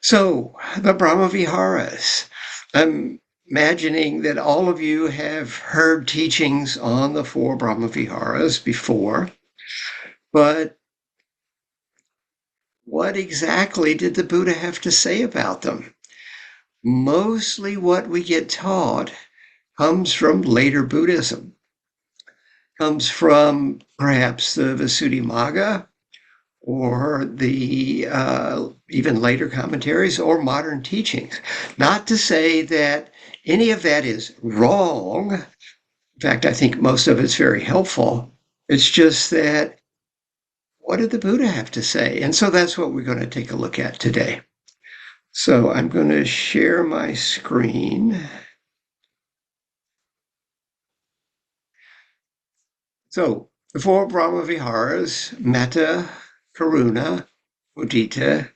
So, the Brahma Vihāras. I'm imagining that all of you have heard teachings on the four Brahma Vihāras before, but what exactly did the Buddha have to say about them? Mostly what we get taught comes from later Buddhism, comes from perhaps the Visuddhimagga or the even later commentaries or modern teachings. Not to say that any of that is wrong. In fact, I think most of it's very helpful. It's just that what did the Buddha have to say? And so that's what we're going to take a look at today. So I'm going to share my screen. So the four Brahma Vihāras, mettā, karuṇā, muditā,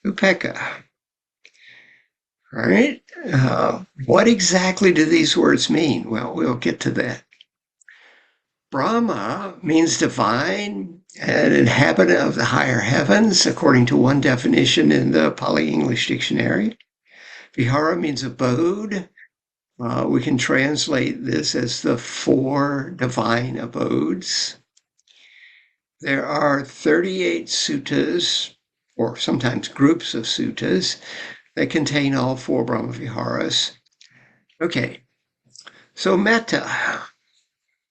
upekkhā. All right. What exactly do these words mean? Well, we'll get to that. Brahma means divine, an inhabitant of the higher heavens, according to one definition in the Pali English Dictionary. Vihāra means abode. We can translate this as the four divine abodes. There are 38 suttas, or sometimes groups of suttas, that contain all four Brahma Vihāras. Okay, so mettā.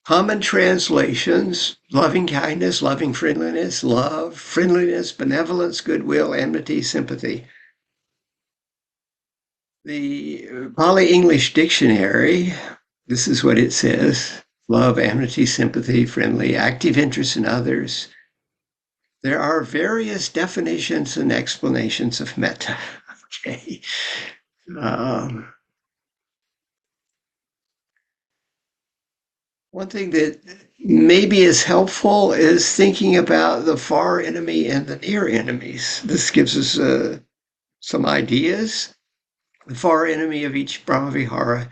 Common translations: loving kindness, loving friendliness, love, friendliness, benevolence, goodwill, enmity, sympathy. The Pali English Dictionary, this is what it says: love, enmity, sympathy, friendly, active interest in others. There are various definitions and explanations of mettā. Okay. One thing that maybe is helpful is thinking about the far enemy and the near enemies. This gives us some ideas. The far enemy of each Brahma Vihāra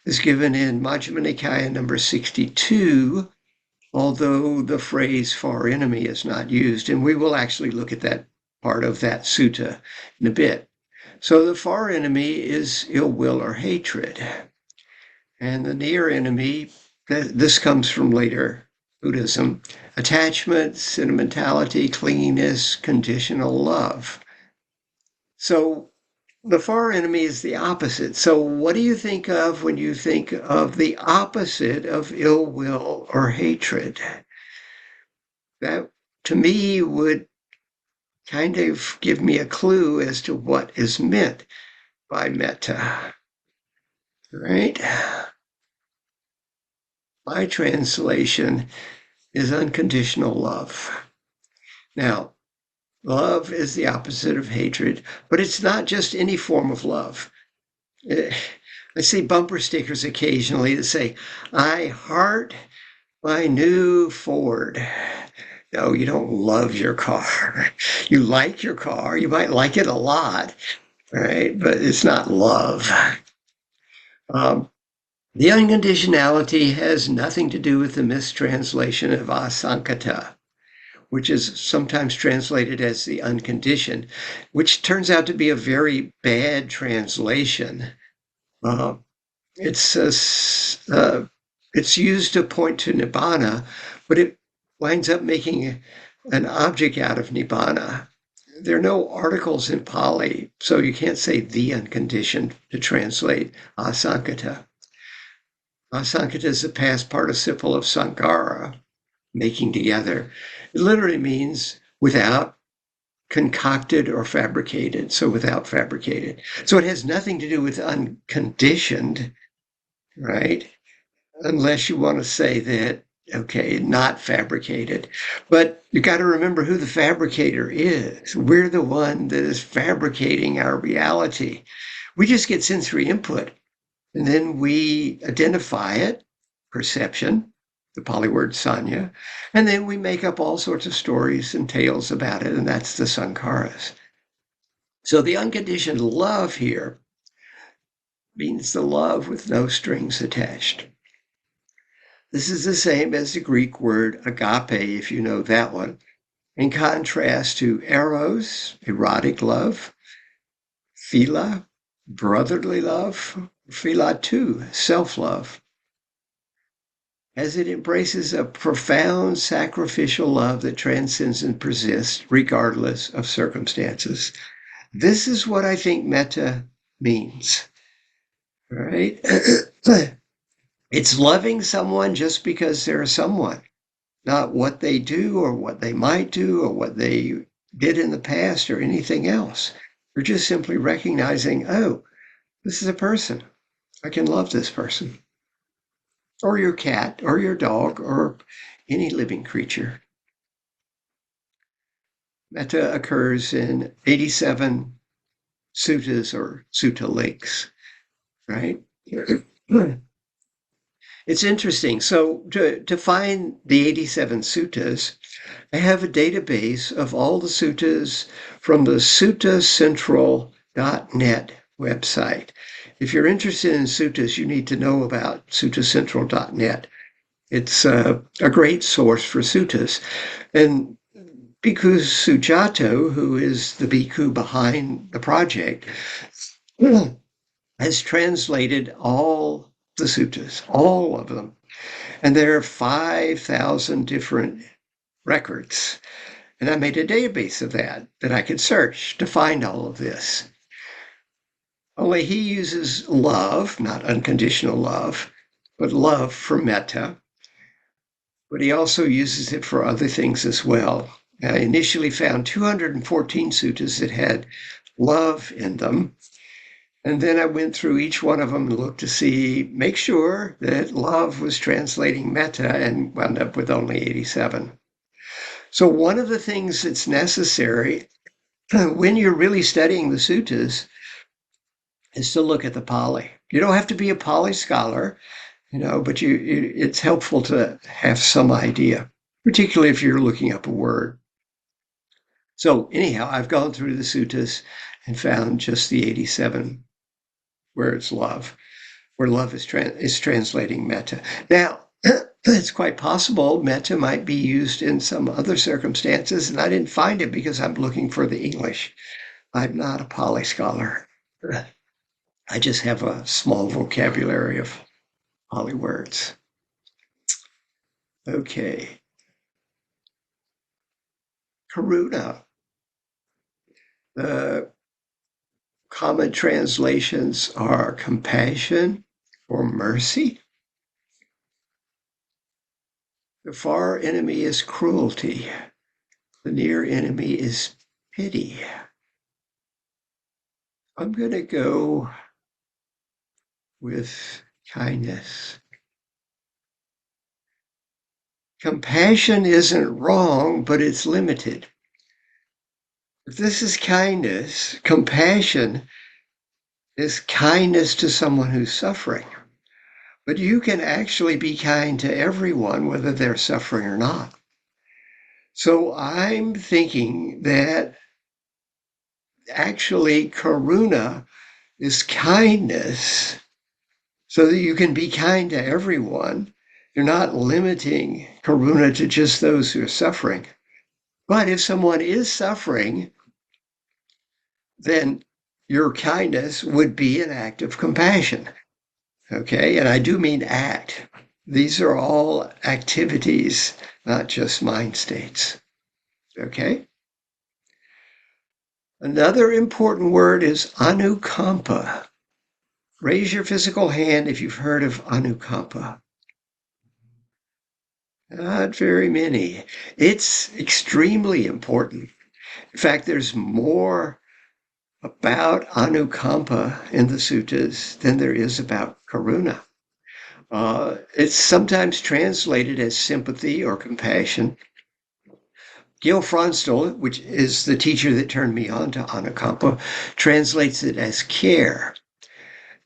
is given in Majjhima Nikāya number 62, although the phrase far enemy is not used, and we will actually look at that part of that sutta in a bit. So the far enemy is ill will or hatred, and the near enemy, this comes from later Buddhism: attachment, sentimentality, clinginess, conditional love. So the far enemy is the opposite. So what do you think of when you think of the opposite of ill will or hatred? That, to me, would kind of give me a clue as to what is meant by mettā. Right? My translation is unconditional love. Now, love is the opposite of hatred, but it's not just any form of love. I see bumper stickers occasionally that say, "I heart my new Ford." No, you don't love your car. You like your car. You might like it a lot, right? But it's not love. The unconditionality has nothing to do with the mistranslation of asankata, which is sometimes translated as the unconditioned, which turns out to be a very bad translation. It's used to point to nibbana, but it winds up making an object out of nibbana. There are no articles in Pali, so you can't say the unconditioned to translate asankata. Asankata is the past participle of sankara, making together. It literally means without, concocted, or fabricated. So without fabricated. So it has nothing to do with unconditioned, right? Unless you want to say that, okay, not fabricated. But you got to remember who the fabricator is. We're the one that is fabricating our reality. We just get sensory input, and then we identify it, perception, the Pali word sanya, and then we make up all sorts of stories and tales about it, and that's the sankharas. So the unconditioned love here means the love with no strings attached. This is the same as the Greek word agape, if you know that one, in contrast to eros, erotic love, phila, brotherly love, phila 2, self-love, as it embraces a profound sacrificial love that transcends and persists regardless of circumstances. This is what I think metta means. All right? It's loving someone just because they're someone, not what they do or what they might do or what they did in the past or anything else. We're just simply recognizing, oh, this is a person. I can love this person. Or your cat, or your dog, or any living creature. Metta occurs in 87 suttas or sutta links, right? It's interesting. So to find the 87 suttas, I have a database of all the suttas from the suttacentral.net website. If you're interested in suttas, you need to know about suttacentral.net. It's a great source for suttas. And Bhikkhu Sujato, who is the bhikkhu behind the project, has translated all the suttas, all of them. And there are 5,000 different records. And I made a database of that I could search to find all of this. Only he uses love, not unconditional love, but love for metta. But he also uses it for other things as well. I initially found 214 suttas that had love in them. And then I went through each one of them and looked to make sure that love was translating metta, and wound up with only 87. So one of the things that's necessary when you're really studying the suttas is to look at the Pali. You don't have to be a Pali scholar, but it's helpful to have some idea, particularly if you're looking up a word. So anyhow, I've gone through the suttas and found just the 87 where it's love, where love is translating metta. Now, it's quite possible metta might be used in some other circumstances, and I didn't find it because I'm looking for the English. I'm not a Pali scholar. I just have a small vocabulary of Pali words. Okay. Karuṇā. The common translations are compassion or mercy. The far enemy is cruelty. The near enemy is pity. I'm going to go with kindness. Compassion isn't wrong, but it's limited. If this is kindness, compassion is kindness to someone who's suffering. But you can actually be kind to everyone, whether they're suffering or not. So I'm thinking that actually karuṇā is kindness, so that you can be kind to everyone. You're not limiting karuṇā to just those who are suffering. But if someone is suffering, then your kindness would be an act of compassion. Okay, and I do mean act. These are all activities, not just mind states. Okay? Another important word is anukampa. Raise your physical hand if you've heard of anukampa. Not very many. It's extremely important. In fact, there's more about anukampa in the suttas than there is about karuṇā. It's sometimes translated as sympathy or compassion. Gil Fronsdal, which is the teacher that turned me on to anukampa, translates it as care.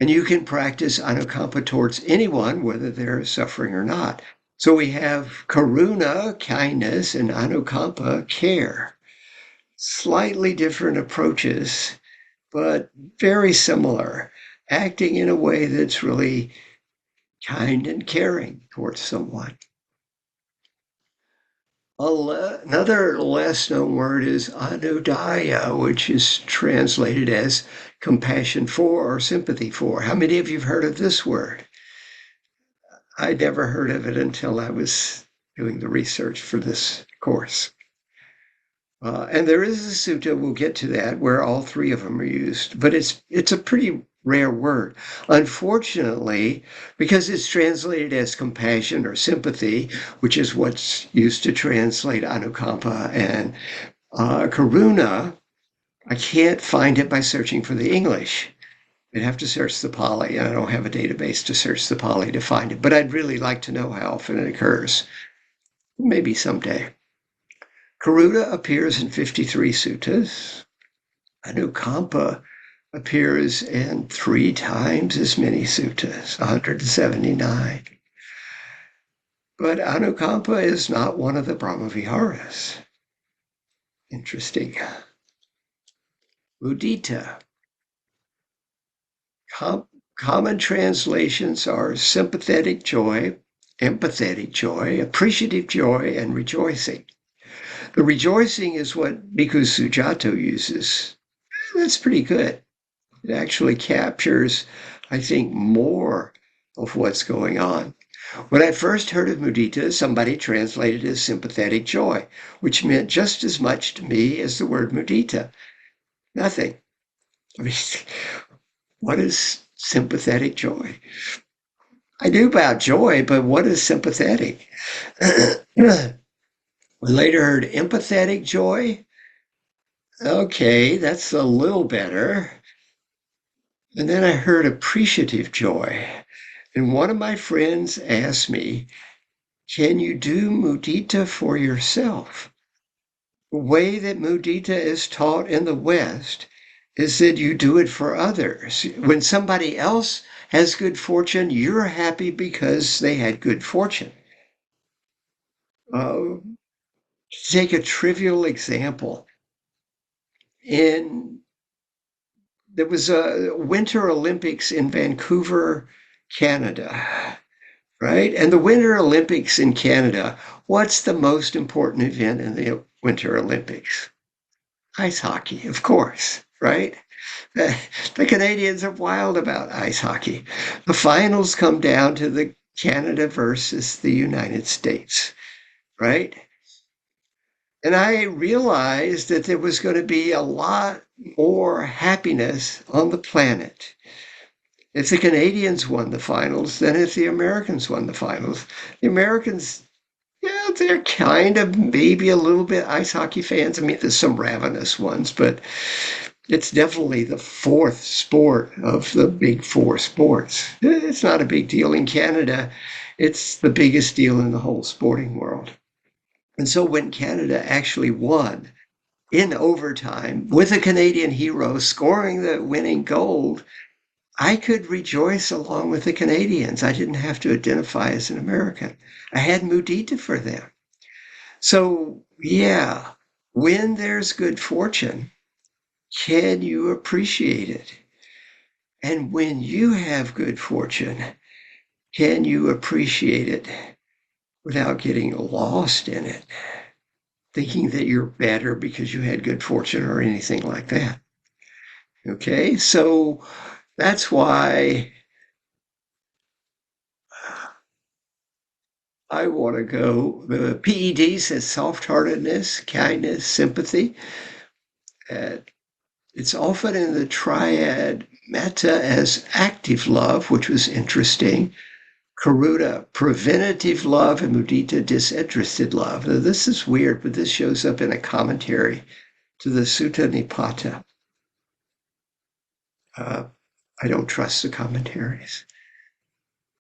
And you can practice anukampa towards anyone, whether they're suffering or not. So we have karuṇā, kindness, and anukampa, care. Slightly different approaches, but very similar, acting in a way that's really kind and caring towards someone. Another less known word is anudaya, which is translated as compassion for or sympathy for. How many of you have heard of this word? I never heard of it until I was doing the research for this course. And there is a sutta, we'll get to that, where all three of them are used, but it's a pretty rare word. Unfortunately, because it's translated as compassion or sympathy, which is what's used to translate anukampa and karuṇā, I can't find it by searching for the English. I'd have to search the Pali, and I don't have a database to search the Pali to find it, but I'd really like to know how often it occurs. Maybe someday. Karuṇā appears in 53 suttas. Anukampa appears in 3 times as many suttas, 179. But anukampa is not one of the Brahma Vihāras. Interesting. Muditā. Common translations are sympathetic joy, empathetic joy, appreciative joy, and rejoicing. The rejoicing is what Bhikkhu Sujato uses. That's pretty good. It actually captures, I think, more of what's going on. When I first heard of muditā, somebody translated it as sympathetic joy, which meant just as much to me as the word muditā. Nothing. I mean, what is sympathetic joy? I knew about joy, but what is sympathetic? We later heard empathetic joy. Okay, that's a little better. And then I heard appreciative joy. And one of my friends asked me, can you do muditā for yourself? The way that muditā is taught in the West is that you do it for others. When somebody else has good fortune, you're happy because they had good fortune. To take a trivial example, there was a Winter Olympics in Vancouver, Canada, right? And the Winter Olympics in Canada, what's the most important event in the Winter Olympics? Ice hockey, of course, right? The Canadians are wild about ice hockey. The finals come down to the Canada versus the United States, right? And I realized that there was going to be a lot more happiness on the planet if the Canadians won the finals than if the Americans won the finals. The Americans, yeah, they're kind of maybe a little bit ice hockey fans. I mean, there's some ravenous ones, but it's definitely the fourth sport of the big 4 sports. It's not a big deal in Canada. It's the biggest deal in the whole sporting world. And so when Canada actually won in overtime with a Canadian hero scoring the winning goal, I could rejoice along with the Canadians. I didn't have to identify as an American. I had muditā for them. So, yeah, when there's good fortune, can you appreciate it? And when you have good fortune, can you appreciate it without getting lost in it, thinking that you're better because you had good fortune or anything like that? Okay, so that's why I want to go. The PED says soft-heartedness, kindness, sympathy. It's often in the triad mettā as active love, which was interesting. Karuṇā, preventative love, and muditā, disinterested love. Now, this is weird, but this shows up in a commentary to the Sutta Nipata. I don't trust the commentaries.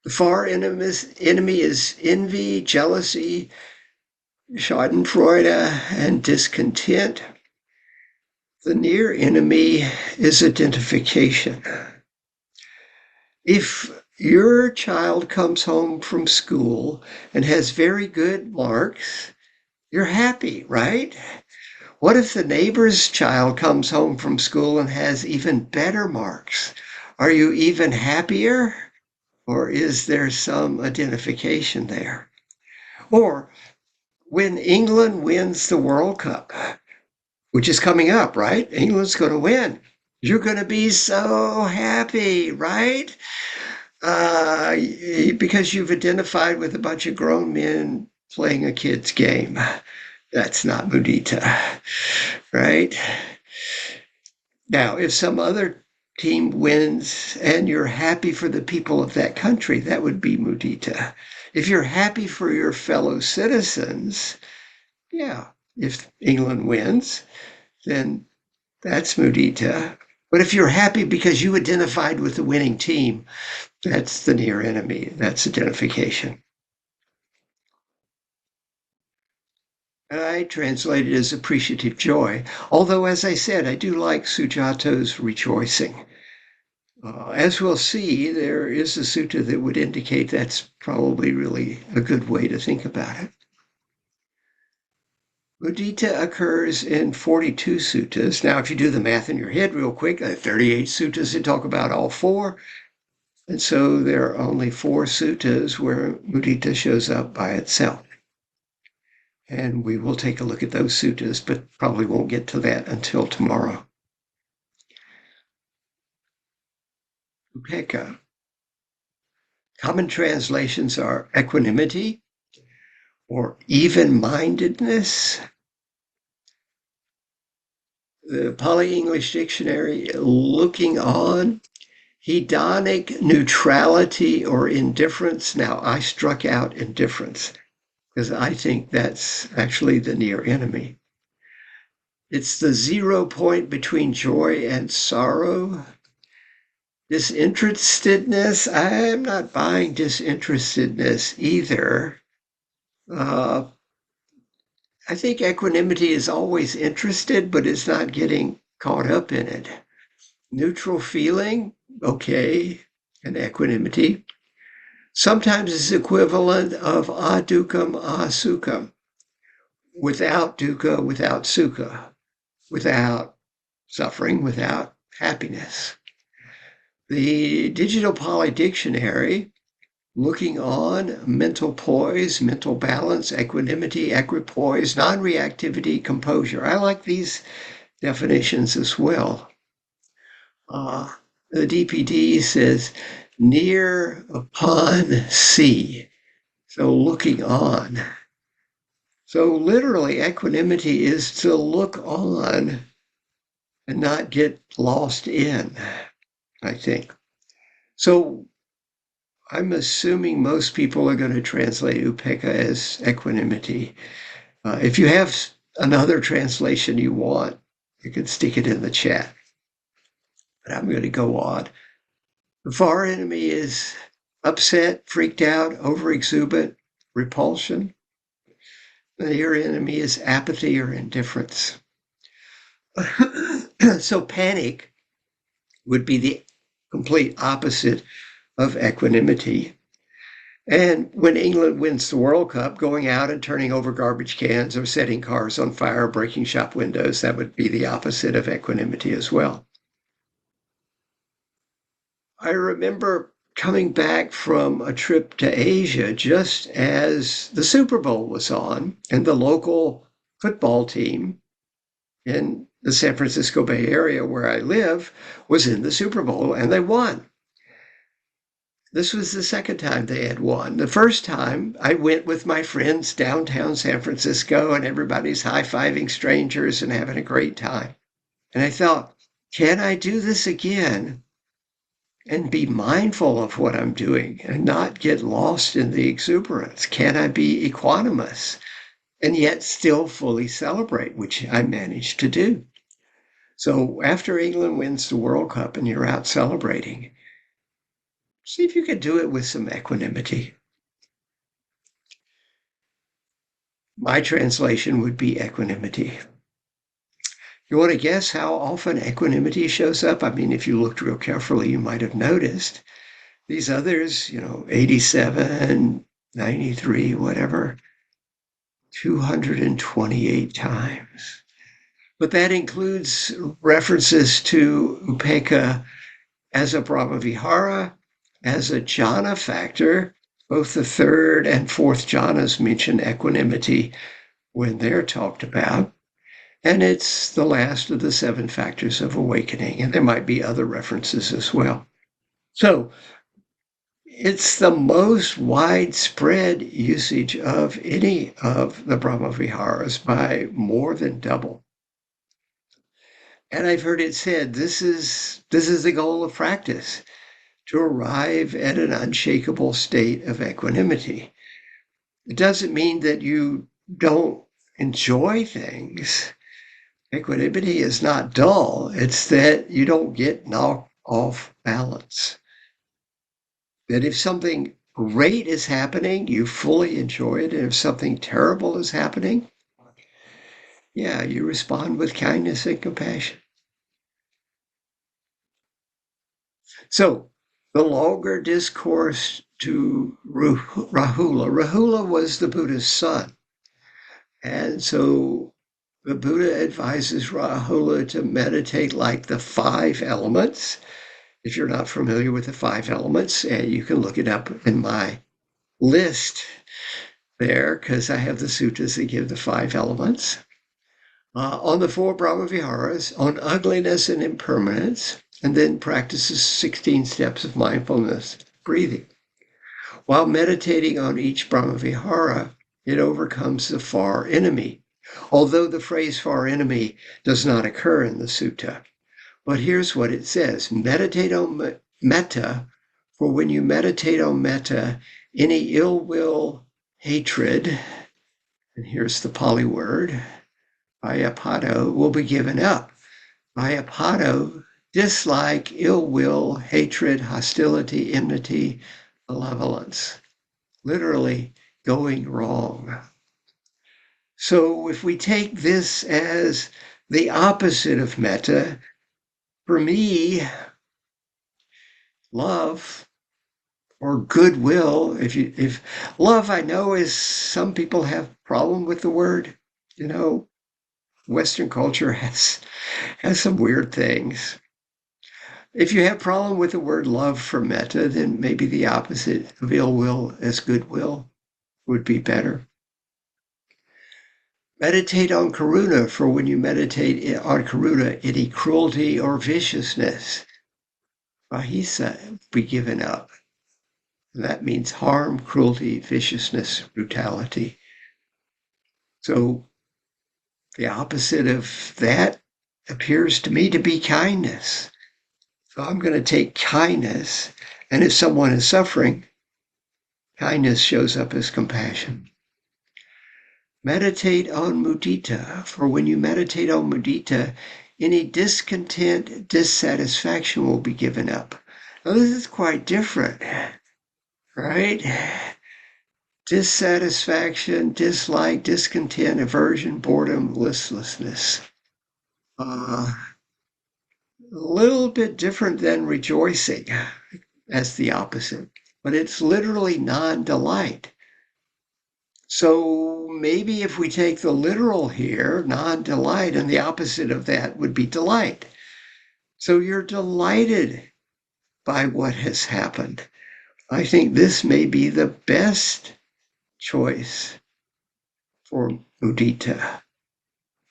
The far enemy is envy, jealousy, schadenfreude, and discontent. The near enemy is identification. If your child comes home from school and has very good marks, you're happy, right? What if the neighbor's child comes home from school and has even better marks? Are you even happier? Or is there some identification there? Or When England wins the World Cup, which is coming up, right? England's going to win. You're going to be so happy, right? Because you've identified with a bunch of grown men playing a kid's game. That's not muditā, right? Now, if some other team wins and you're happy for the people of that country, that would be muditā. If you're happy for your fellow citizens, yeah, if England wins, then that's muditā. But if you're happy because you identified with the winning team, that's the near enemy. That's identification. And I translate it as appreciative joy. Although, as I said, I do like Sujato's rejoicing. As we'll see, there is a sutta that would indicate that's probably really a good way to think about it. Muditā occurs in 42 suttas. Now, if you do the math in your head real quick, 38 suttas that talk about all four. And so there are only 4 suttas where muditā shows up by itself. And we will take a look at those suttas, but probably won't get to that until tomorrow. Upekkhā. Common translations are equanimity or even-mindedness. The Pali English Dictionary, looking on, hedonic neutrality or indifference. Now, I struck out indifference because I think that's actually the near enemy. It's the 0 point between joy and sorrow. Disinterestedness, I'm not buying disinterestedness either. I think equanimity is always interested, but it's not getting caught up in it. Neutral feeling, okay, and equanimity. Sometimes it's equivalent of adukkam, asukham, without dukkha, without sukha, without suffering, without happiness. The Digital Pali Dictionary, looking on, mental poise, mental balance, equanimity, equipoise, non-reactivity, composure. I like these definitions as well. The DPD says, near upon sea, so looking on. So literally, equanimity is to look on and not get lost in, I think. So I'm assuming most people are going to translate upekkhā as equanimity. If you have another translation you want, you can stick it in the chat. But I'm going to go on. The far enemy is upset, freaked out, overexuberant, repulsion. The near enemy is apathy or indifference. So panic would be the complete opposite of equanimity. And when England wins the World Cup, going out and turning over garbage cans or setting cars on fire, breaking shop windows, that would be the opposite of equanimity as well. I remember coming back from a trip to Asia just as the Super Bowl was on, and the local football team in the San Francisco Bay Area where I live was in the Super Bowl, and they won. This was the second time they had won. The first time I went with my friends downtown San Francisco, and everybody's high-fiving strangers and having a great time. And I thought, can I do this again and be mindful of what I'm doing and not get lost in the exuberance? Can I be equanimous and yet still fully celebrate, which I managed to do? So after England wins the World Cup and you're out celebrating, see if you can do it with some equanimity. My translation would be equanimity. You want to guess how often equanimity shows up? I mean, if you looked real carefully, you might have noticed. These others, 87, 93, whatever, 228 times. But that includes references to upekkhā as a Brahma Vihāra, as a jhana factor. Both the third and fourth jhanas mention equanimity when they're talked about. And it's the last of the 7 factors of awakening. And there might be other references as well. So it's the most widespread usage of any of the Brahma Vihāras by more than double. And I've heard it said, this is the goal of practice, to arrive at an unshakable state of equanimity. It doesn't mean that you don't enjoy things. Equanimity is not dull. It's that you don't get knocked off balance. That if something great is happening, you fully enjoy it. And if something terrible is happening, yeah, you respond with kindness and compassion. So the longer discourse to Rahula. Rahula was the Buddha's son. And so the Buddha advises Rahula to meditate like the 5 elements. If you're not familiar with the 5 elements, you can look it up in my list there, because I have the suttas that give the 5 elements. On the 4 Brahma Vihāras, on ugliness and impermanence, and then practices 16 steps of mindfulness breathing. While meditating on each Brahma Vihāra, it overcomes the far enemy, although the phrase far enemy does not occur in the sutta. But here's what it says: meditate on mettā, for when you meditate on mettā, any ill will, hatred, and here's the Pali word, vyapada, will be given up. Vyapada, dislike, ill will, hatred, hostility, enmity, malevolence. Literally, going wrong. So if we take this as the opposite of mettā, for me, love or goodwill, if love, I know, is, some people have problem with the word, Western culture has some weird things. If you have problem with the word love for mettā, then maybe the opposite of ill will as goodwill would be better. Meditate on karuṇā, for when you meditate on karuṇā, any cruelty or viciousness, ahimsa, be given up. And that means harm, cruelty, viciousness, brutality. So the opposite of that appears to me to be kindness. So I'm going to take kindness, and if someone is suffering, kindness shows up as compassion. Meditate on muditā, for when you meditate on muditā, any discontent, dissatisfaction will be given up. Now this is quite different, right? Dissatisfaction, dislike, discontent, aversion, boredom, listlessness. A little bit different than rejoicing. That's the opposite. But it's literally non-delight. So maybe if we take the literal here, non-delight, and the opposite of that would be delight. So you're delighted by what has happened. I think this may be the best choice for muditā.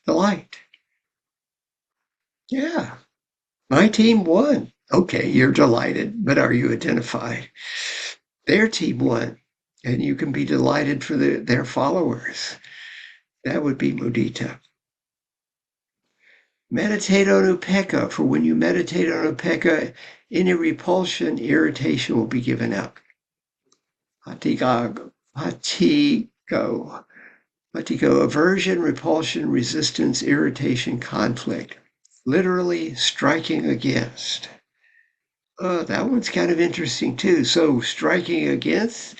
Delight. Yeah, my team won. Okay, you're delighted, but are you identified? Their team won. And you can be delighted for their followers. That would be muditā. Meditate on upekkhā, for when you meditate on upekkhā, any repulsion, irritation will be given up. Patigo, aversion, repulsion, resistance, irritation, conflict. Literally striking against. That one's kind of interesting too. So striking against,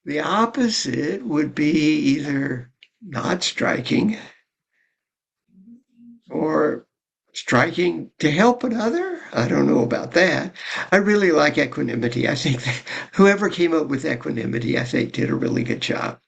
the opposite would be either not striking or striking to help another. I don't know about that. I really like equanimity. I think that whoever came up with equanimity, I think, did a really good job.